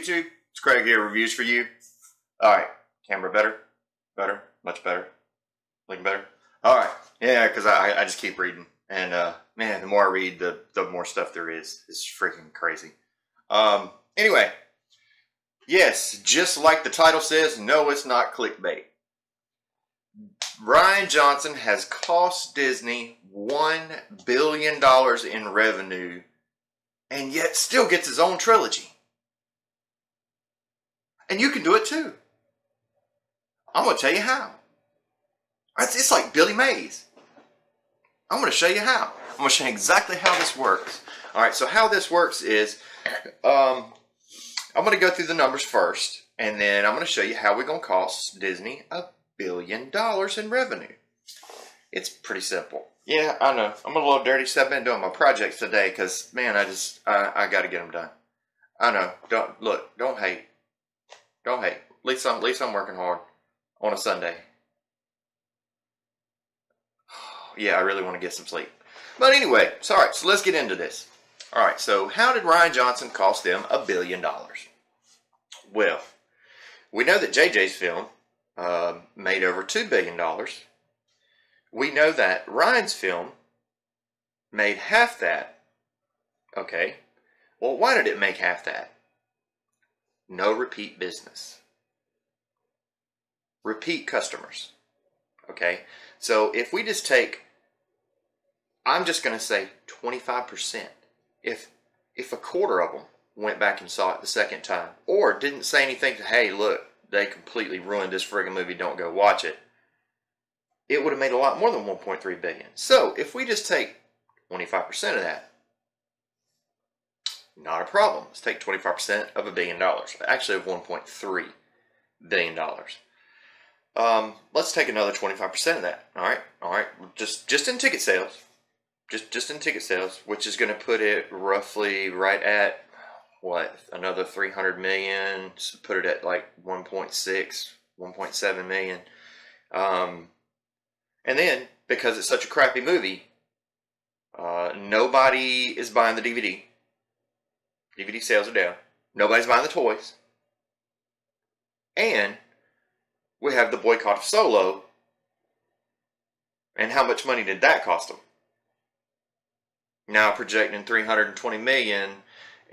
YouTube? It's Craig here, reviews for you. Alright, camera better? Better? Much better? Looking better? Alright, yeah, because I just keep reading. And man, the more I read, the more stuff there is. It's freaking crazy. Anyway, yes, just like the title says, no, it's not clickbait. Rian Johnson has cost Disney $1 billion in revenue and yet still gets his own trilogy. And you can do it too. I'm going to tell you how. It's like Billy Mays. I'm going to show you how. I'm going to show you exactly how this works. Alright, so how this works is, I'm going to go through the numbers first, and then I'm going to show you how we're going to cost Disney $1 billion in revenue. It's pretty simple. Yeah, I know. I'm a little dirty, so I've been doing my projects today because, man, I got to get them done. I know. Don't hate. Don't hate. At least I'm working hard on a Sunday. Yeah, I really want to get some sleep. But anyway, so let's get into this. Alright, so how did Rian Johnson cost them $1 billion? Well, we know that JJ's film made over $2 billion. We know that Ryan's film made half that. Okay, well, why did it make half that? No repeat business. Repeat customers. Okay, so if we just take, I'm just going to say 25%. If a quarter of them went back and saw it the second time, or didn't say anything to, hey, look, they completely ruined this friggin' movie, don't go watch it, it would have made a lot more than $1.3 billion. So if we just take 25% of that, not a problem. Let's take 25% of $1 billion. Actually, of $1.3 billion. Let's take another 25% of that. All right. Just in ticket sales. Just in ticket sales, which is going to put it roughly right at what, another 300 million. So put it at like 1.6, 1.7 million. And then because it's such a crappy movie, nobody is buying the DVD. DVD sales are down. Nobody's buying the toys. And we have the boycott of Solo. And how much money did that cost them? Now projecting 320 million,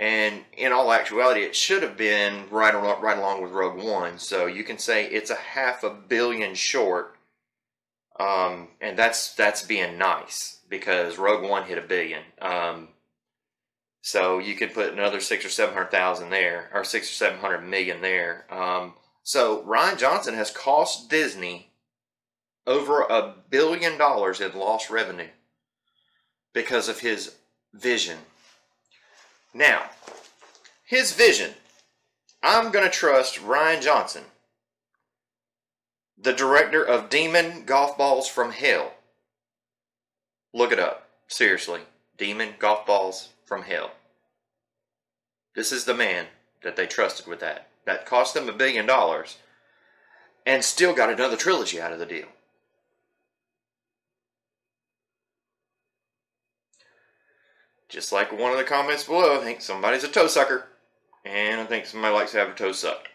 and in all actuality, it should have been right along with Rogue One. So you can say it's a $500 million short, and that's being nice because Rogue One hit $1 billion. So you could put another 600,000 or 700,000 there, or 600 or 700 million there. So Rian Johnson has cost Disney over $1 billion in lost revenue because of his vision. Now, his vision. I'm going to trust Rian Johnson, the director of Demon Golf Balls from Hell. Look it up. Seriously. Demon Golf Balls from Hell. This is the man that they trusted with that. That cost them $1 billion and still got another trilogy out of the deal. Just like one of the comments below, I think somebody's a toe sucker, and I think somebody likes to have a toe sucked.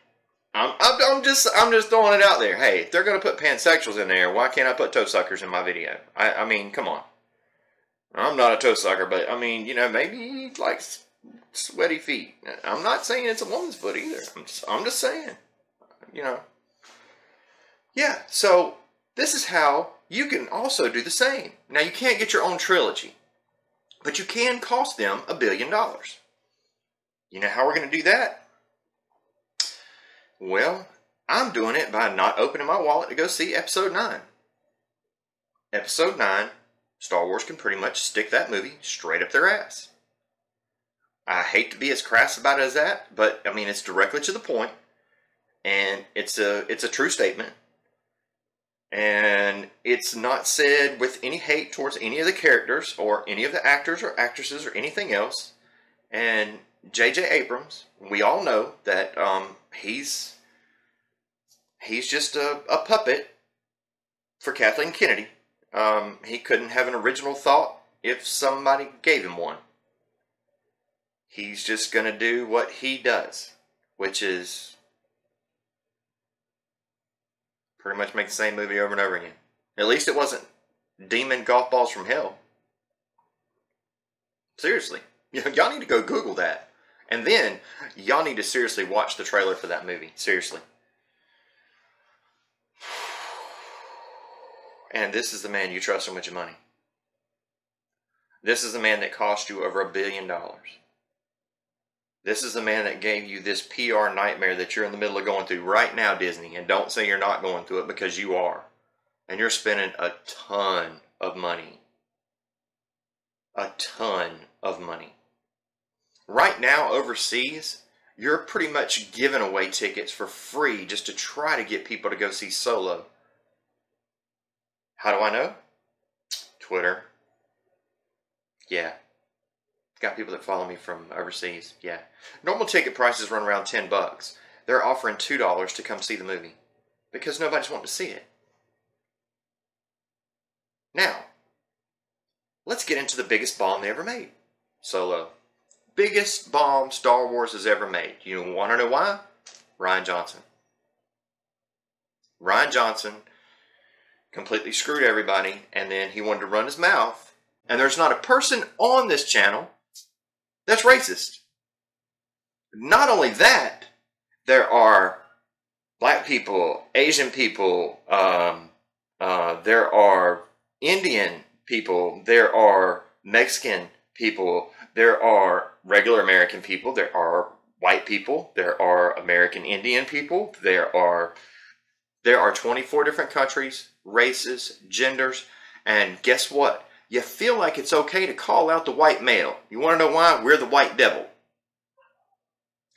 I'm just throwing it out there. Hey, if they're gonna put pansexuals in there, why can't I put toe suckers in my video? I mean, come on. I'm not a toe sucker, but I mean, you know, maybe he likes sweaty feet. I'm not saying it's a woman's foot either. I'm just saying, you know. Yeah. So this is how you can also do the same. Now you can't get your own trilogy. But you can cost them $1 billion. You know how we're going to do that? Well, I'm doing it by not opening my wallet to go see Episode 9. Episode 9, Star Wars can pretty much stick that movie straight up their ass. I hate to be as crass about it as that, but I mean, it's directly to the point, and it's a true statement. And it's not said with any hate towards any of the characters or any of the actors or actresses or anything else. And J.J. Abrams, we all know that he's just a puppet for Kathleen Kennedy. He couldn't have an original thought if somebody gave him one. He's just going to do what he does. which is pretty much make the same movie over and over again. At least it wasn't demon golf balls from hell. Seriously. Y'all need to go Google that. And then, y'all need to seriously watch the trailer for that movie. Seriously. And this is the man you trust him with your money. This is the man that cost you over $1 billion. This is the man that gave you this PR nightmare that you're in the middle of going through right now, Disney. And don't say you're not going through it, because you are. And you're spending a ton of money. A ton of money. Right now, overseas, you're pretty much giving away tickets for free just to try to get people to go see Solo. How do I know? Twitter. Yeah. Got people that follow me from overseas. Yeah. Normal ticket prices run around $10. They're offering $2 to come see the movie. Because nobody's wanting to see it. Now, let's get into the biggest bomb they ever made. Solo. Biggest bomb Star Wars has ever made. You want to know why? Rian Johnson. Rian Johnson completely screwed everybody, and then he wanted to run his mouth. And there's not a person on this channel that's racist. Not only that, there are black people, Asian people, there are Indian people, there are Mexican people, there are regular American people, there are white people, there are American Indian people, there are 24 different countries, races, genders, and guess what? You feel like it's okay to call out the white male. You want to know why? We're the white devil.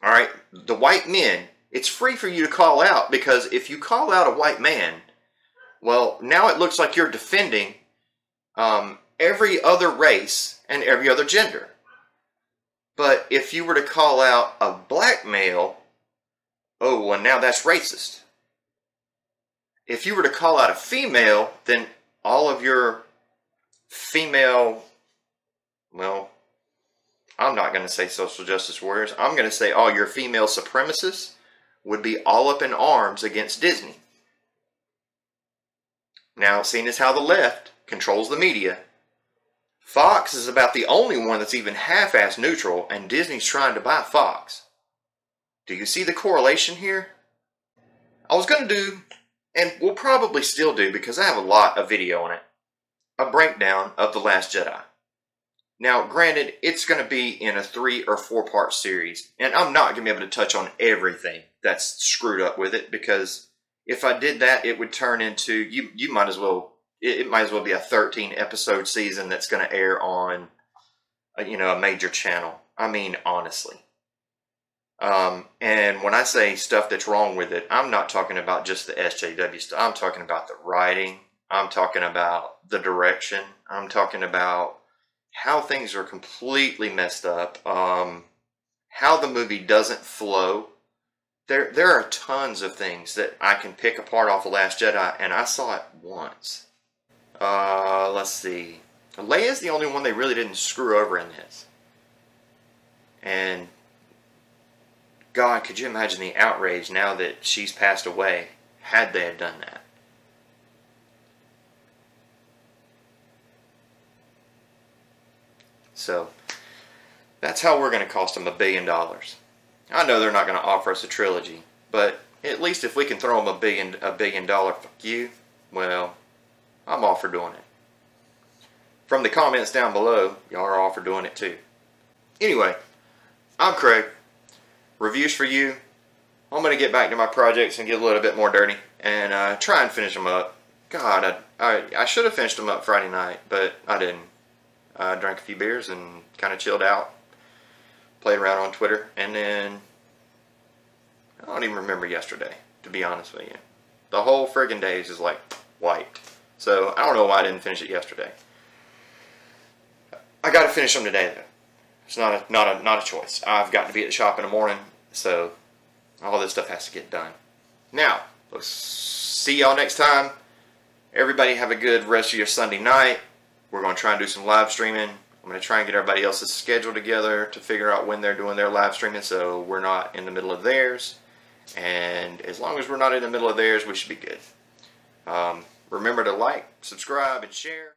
Alright? The white men, it's free for you to call out, because if you call out a white man, well, now it looks like you're defending every other race and every other gender. But if you were to call out a black male, oh, well, now that's racist. If you were to call out a female, then all of your female, well, I'm not going to say social justice warriors. I'm going to say all your female supremacists would be all up in arms against Disney. Now, seeing as how the left controls the media, Fox is about the only one that's even half-ass neutral, and Disney's trying to buy Fox. Do you see the correlation here? I was going to do, and we'll probably still do, because I have a lot of video on it, a breakdown of The Last Jedi. Now, granted, it's going to be in a 3 or 4 part series, and I'm not going to be able to touch on everything that's screwed up with it, because if I did that, it would turn into, you might as well, it might as well be a 13 episode season that's going to air on, a major channel. I mean, honestly. And when I say stuff that's wrong with it, I'm not talking about just the SJW stuff. I'm talking about the writing. I'm talking about the direction. I'm talking about how things are completely messed up. How the movie doesn't flow. There are tons of things that I can pick apart off The Last Jedi, and I saw it once. Let's see. Leia's the only one they really didn't screw over in this. And God, could you imagine the outrage now that she's passed away, had they have done that? So, that's how we're going to cost them $1 billion. I know they're not going to offer us a trilogy, but at least if we can throw them $1 billion fuck you, well, I'm all for doing it. From the comments down below, y'all are all for doing it too. Anyway, I'm Craig. Reviews for you. I'm going to get back to my projects and get a little bit more dirty and try and finish them up. God, I should have finished them up Friday night, but I didn't. I drank a few beers and kind of chilled out. Played around on Twitter, and then I don't even remember yesterday, to be honest with you. The whole friggin' day is just like white. So I don't know why I didn't finish it yesterday. I got to finish them today though. It's not a choice. I've got to be at the shop in the morning, so all this stuff has to get done. Now, let's see y'all next time. Everybody have a good rest of your Sunday night. We're going to try and do some live streaming I'm going to try and get everybody else's schedule together to figure out when they're doing their live streaming so we're not in the middle of theirs. And as long as we're not in the middle of theirs, we should be good. Remember to like, subscribe, and share.